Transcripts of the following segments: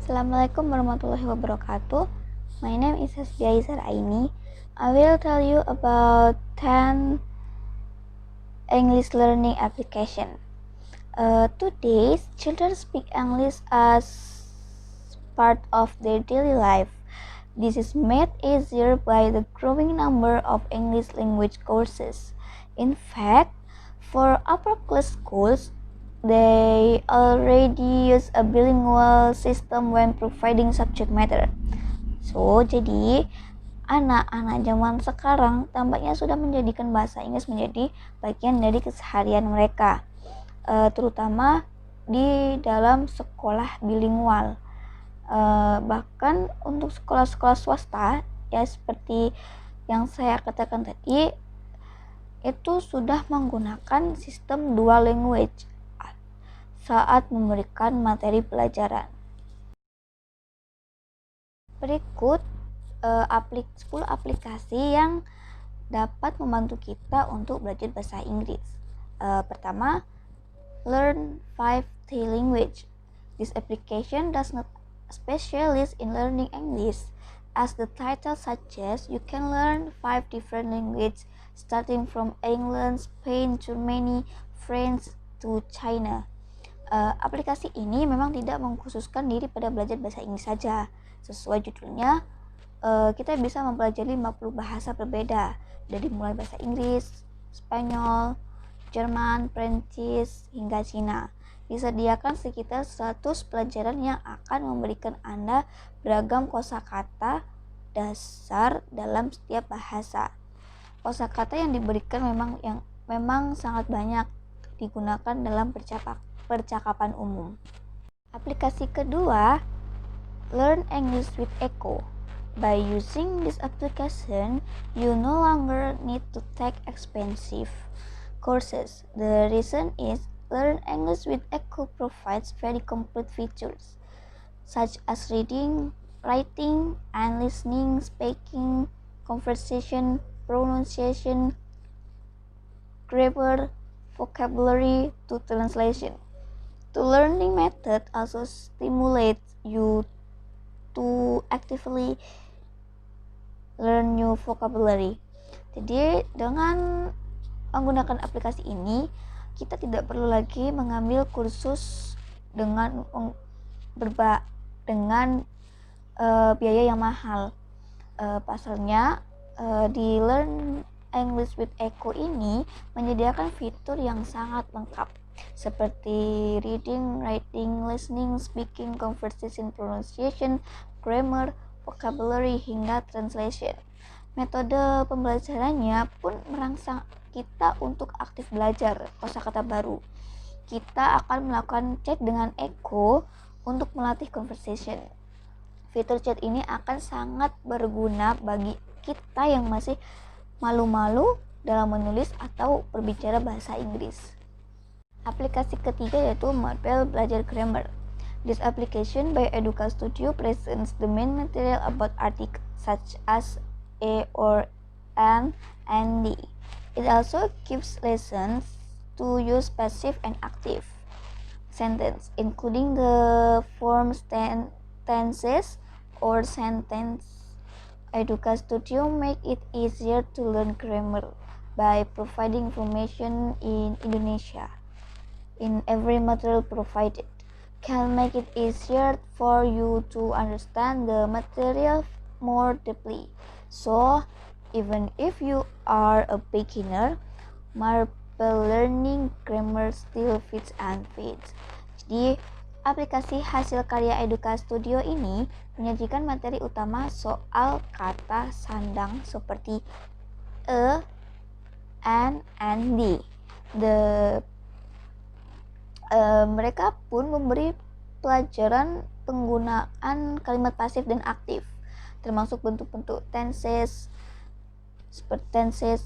Assalamualaikum warahmatullahi wabarakatuh. My name is Hasbiah Zaraini. I will tell you about 10 English learning application. Today, children speak English as part of their daily life. This is made easier by the growing number of English language courses. In fact, for upper class schools, they already use a bilingual system when providing subject matter. So, jadi anak-anak zaman sekarang tampaknya sudah menjadikan bahasa Inggris menjadi bagian dari keseharian mereka, terutama di dalam sekolah bilingual. Bahkan untuk sekolah-sekolah swasta, ya seperti yang saya katakan tadi, itu sudah menggunakan sistem dual language saat memberikan materi pelajaran. Berikut 10 aplikasi yang dapat membantu kita untuk belajar bahasa Inggris. Pertama, Learn 5T Language. This application does not specialize in learning English. As the title suggests, you can learn 5 different languages starting from England, Spain, Germany, France to China. Aplikasi ini memang tidak mengkhususkan diri pada belajar bahasa Inggris saja. Sesuai judulnya, kita bisa mempelajari 50 bahasa berbeda, dari mulai bahasa Inggris, Spanyol, Jerman, Prancis, hingga Cina. Disediakan sekitar 100 pelajaran yang akan memberikan Anda beragam kosakata dasar dalam setiap bahasa. Kosakata yang diberikan memang sangat banyak digunakan dalam percakapan umum. Aplikasi kedua, Learn English with Echo. By using this application, you no longer need to take expensive courses. The reason is Learn English with Echo provides very complete features such as reading, writing, and listening, speaking, conversation, pronunciation, grammar, vocabulary to translation. The learning method also stimulates you to actively learn new vocabulary. Jadi dengan menggunakan aplikasi ini, kita tidak perlu lagi mengambil kursus dengan biaya yang mahal. Pasalnya di Learn English with Echo ini menyediakan fitur yang sangat lengkap seperti reading, writing, listening, speaking, conversation, pronunciation, grammar, vocabulary, hingga translation. Metode pembelajarannya pun merangsang kita untuk aktif belajar kosakata baru. Kita akan melakukan chat dengan Echo untuk melatih conversation. Fitur chat ini akan sangat berguna bagi kita yang masih malu-malu dalam menulis atau berbicara bahasa Inggris. Aplikasi ketiga yaitu Model Belajar Grammar. This application by Educa Studio presents the main material about articles such as a or an and the. It also gives lessons to use passive and active sentence, including the forms tenses or sentence. Educa Studio make it easier to learn grammar by providing information in Indonesia in every material provided. Can make it easier for you to understand the material more deeply. So, even if you are a beginner, Marble learning grammar still fits and fits. Jadi, aplikasi hasil karya Educa Studio ini menyajikan materi utama soal kata sandang seperti a, an, and the. Mereka pun memberi pelajaran penggunaan kalimat pasif dan aktif, termasuk bentuk-bentuk tenses, seperti tenses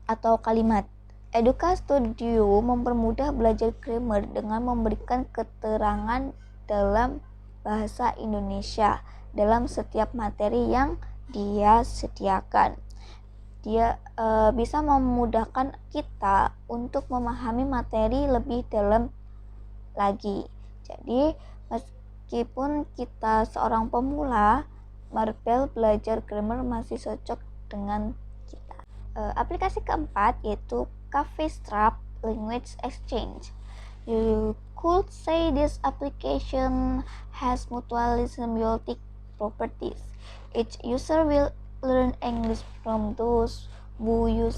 atau kalimat. Educa Studio mempermudah belajar grammar dengan memberikan keterangan dalam bahasa Indonesia dalam setiap materi yang dia sediakan. Dia bisa memudahkan kita untuk memahami materi lebih dalam lagi. Jadi Meskipun kita seorang pemula, Marvel belajar grammar masih cocok dengan kita. Aplikasi keempat yaitu CaffeStrap Language Exchange. You could say this application has mutually symbiotic properties. Each user will learn English from those who use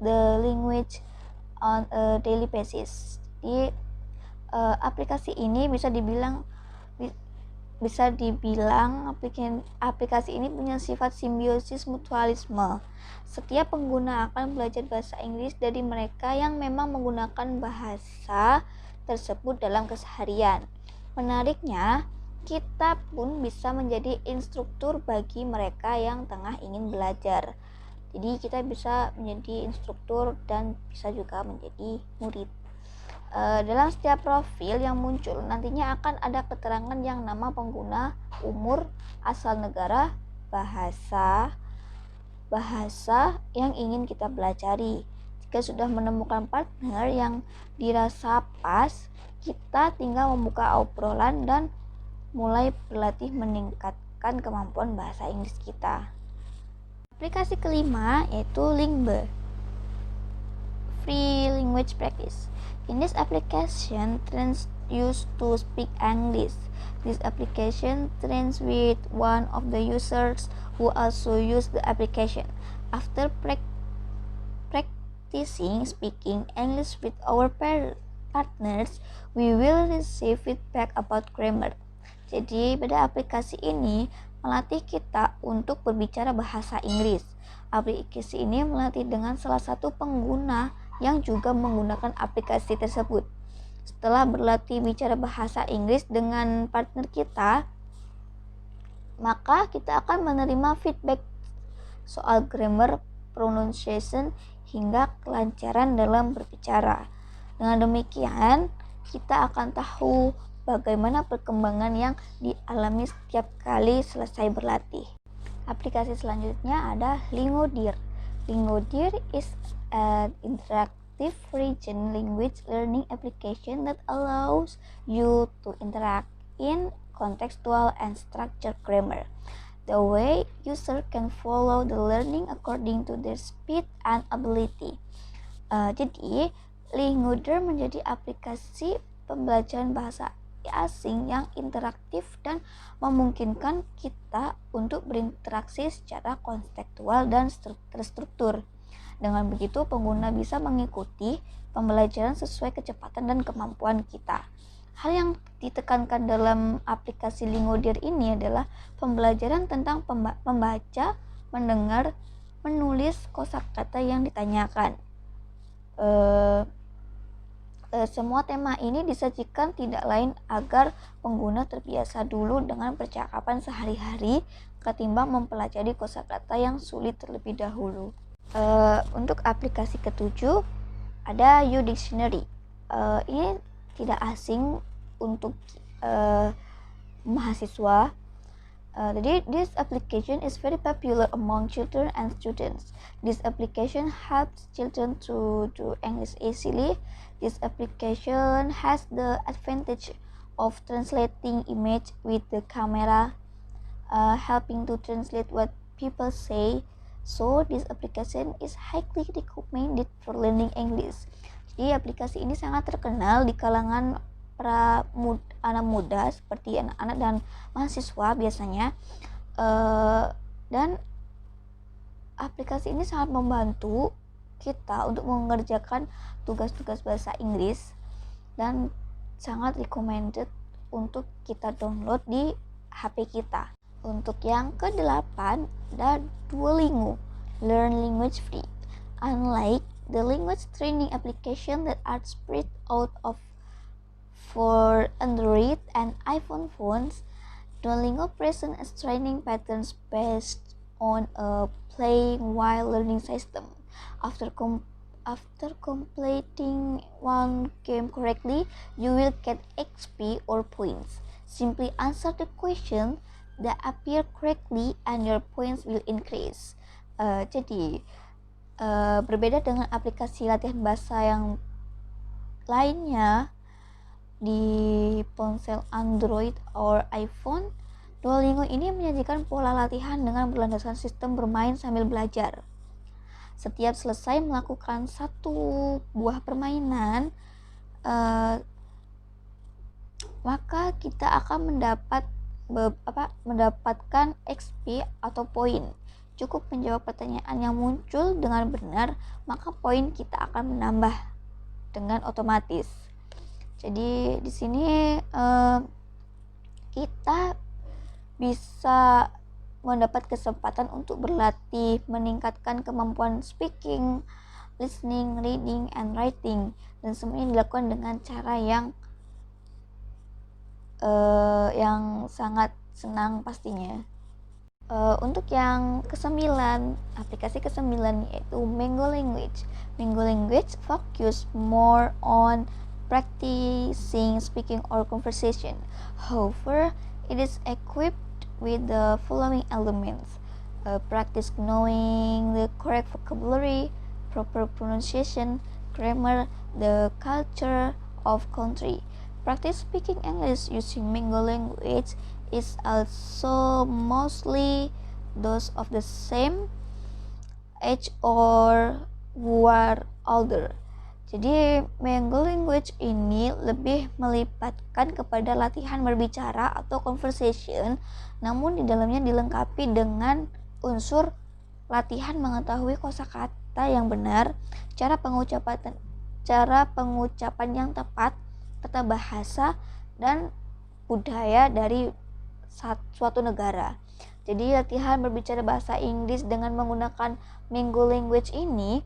the language on a daily basis. Jadi aplikasi ini bisa dibilang aplikasi ini punya sifat simbiosis mutualisme. Setiap pengguna akan belajar bahasa Inggris dari mereka yang memang menggunakan bahasa tersebut dalam keseharian. Menariknya, kita pun bisa menjadi instruktur bagi mereka yang tengah ingin belajar. Jadi kita bisa menjadi instruktur dan bisa juga menjadi murid. Dalam setiap profil yang muncul nantinya akan ada keterangan yang nama pengguna, umur, asal negara, bahasa yang ingin kita pelajari. Jika sudah menemukan partner yang dirasa pas, kita tinggal membuka obrolan dan mulai berlatih meningkatkan kemampuan bahasa Inggris kita. Aplikasi kelima yaitu Lingbe, Free Language Practice. In this application, trains used to speak English. This application trains with one of the users who also use the application. After practicing speaking English with our partners, we will receive feedback about grammar. Jadi pada aplikasi ini melatih kita untuk berbicara bahasa Inggris. Aplikasi ini melatih dengan salah satu pengguna yang juga menggunakan aplikasi tersebut. Setelah berlatih bicara bahasa Inggris dengan partner kita, maka kita akan menerima feedback soal grammar, pronunciation, hingga kelancaran dalam berbicara. Dengan demikian, kita akan tahu bagaimana perkembangan yang dialami setiap kali selesai berlatih. Aplikasi selanjutnya ada Lingodeer. Lingodeer is an interactive written language learning application that allows you to interact in contextual and structured grammar. The way user can follow the learning according to their speed and ability. Jadi, Lingodeer menjadi aplikasi pembelajaran bahasa asing yang interaktif dan memungkinkan kita untuk berinteraksi secara kontekstual dan terstruktur. Dengan begitu, pengguna bisa mengikuti pembelajaran sesuai kecepatan dan kemampuan kita. Hal yang ditekankan dalam aplikasi Lingodeer ini adalah pembelajaran tentang membaca, mendengar, menulis kosakata yang ditanyakan. Semua tema ini disajikan tidak lain agar pengguna terbiasa dulu dengan percakapan sehari-hari ketimbang mempelajari kosakata yang sulit terlebih dahulu. Untuk aplikasi ketujuh ada YouDictionary. Ini tidak asing untuk mahasiswa. This application is very popular among children and students. This application helps children to do English easily. This application has the advantage of translating image with the camera, helping to translate what people say. So this application is highly recommended for learning English. Jadi aplikasi ini sangat terkenal di kalangan para anak muda seperti anak-anak dan mahasiswa biasanya, dan aplikasi ini sangat membantu kita untuk mengerjakan tugas-tugas bahasa Inggris dan sangat recommended untuk kita download di HP kita. Untuk yang ke-8 ada Duolingo, Learn Language Free. Unlike the language training application that are spread out of for Android and iPhone phones, Duolingo presents training patterns based on a playing while learning system. After completing one game correctly, you will get XP or points. Simply answer the question that appear correctly and your points will increase. Berbeda dengan aplikasi latihan bahasa yang lainnya, di ponsel Android or iPhone, Duolingo ini menyajikan pola latihan dengan berlandaskan sistem bermain sambil belajar. Setiap selesai melakukan satu buah permainan, maka kita akan mendapatkan XP atau poin. Cukup menjawab pertanyaan yang muncul dengan benar, maka poin kita akan menambah dengan otomatis. Jadi di sini kita bisa mendapat kesempatan untuk berlatih, meningkatkan kemampuan speaking, listening, reading, and writing, dan semuanya dilakukan dengan cara yang sangat senang pastinya. Untuk yang kesembilan, aplikasi kesembilan yaitu Mango Language. Mango Language focus more on practicing speaking or conversation. However, it is equipped with the following elements: practice knowing the correct vocabulary, proper pronunciation, grammar, the culture of country. Practice speaking English using Mango Language is also mostly those of the same age or who are older. Jadi Mango Language ini lebih melibatkan kepada latihan berbicara atau conversation, namun di dalamnya dilengkapi dengan unsur latihan mengetahui kosakata yang benar, cara pengucapan yang tepat, tata bahasa, dan budaya dari suatu negara. Jadi latihan berbicara bahasa Inggris dengan menggunakan Mango Language ini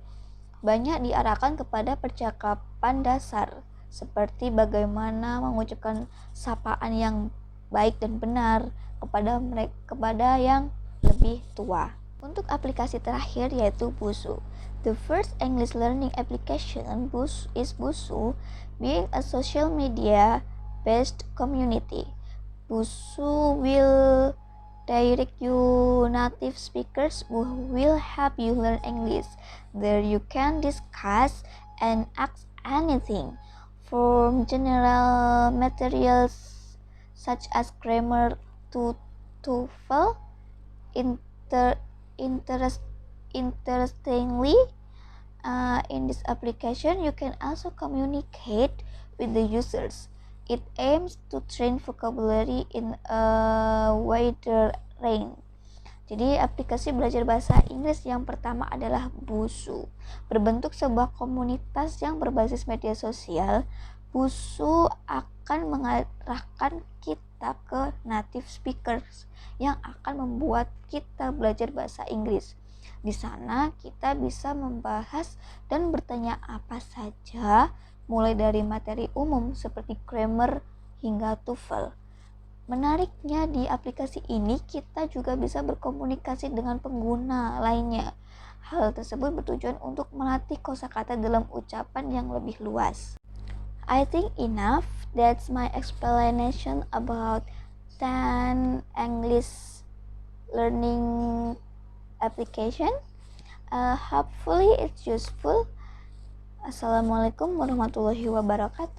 banyak diarahkan kepada percakapan dasar, seperti bagaimana mengucapkan sapaan yang baik dan benar kepada yang lebih tua. Untuk aplikasi terakhir yaitu Busuu. The first English learning application is Busuu, being a social media based community. Busuu will direct you native speakers who will help you learn English. There you can discuss and ask anything from general materials such as grammar to TOEFL. Interestingly, in this application you can also communicate with the users. It aims to train vocabulary in a wider range. Jadi aplikasi belajar bahasa Inggris yang pertama adalah Busuu. Berbentuk sebuah komunitas yang berbasis media sosial, Busuu akan mengarahkan kita ke native speakers yang akan membuat kita belajar bahasa Inggris. Di sana kita bisa membahas dan bertanya apa saja, mulai dari materi umum seperti grammar hingga TOEFL. Menariknya di aplikasi ini kita juga bisa berkomunikasi dengan pengguna lainnya. Hal tersebut bertujuan untuk melatih kosakata dalam ucapan yang lebih luas. I think enough. That's my explanation about 10 English learning application. Hopefully it's useful. Assalamualaikum warahmatullahi wabarakatuh.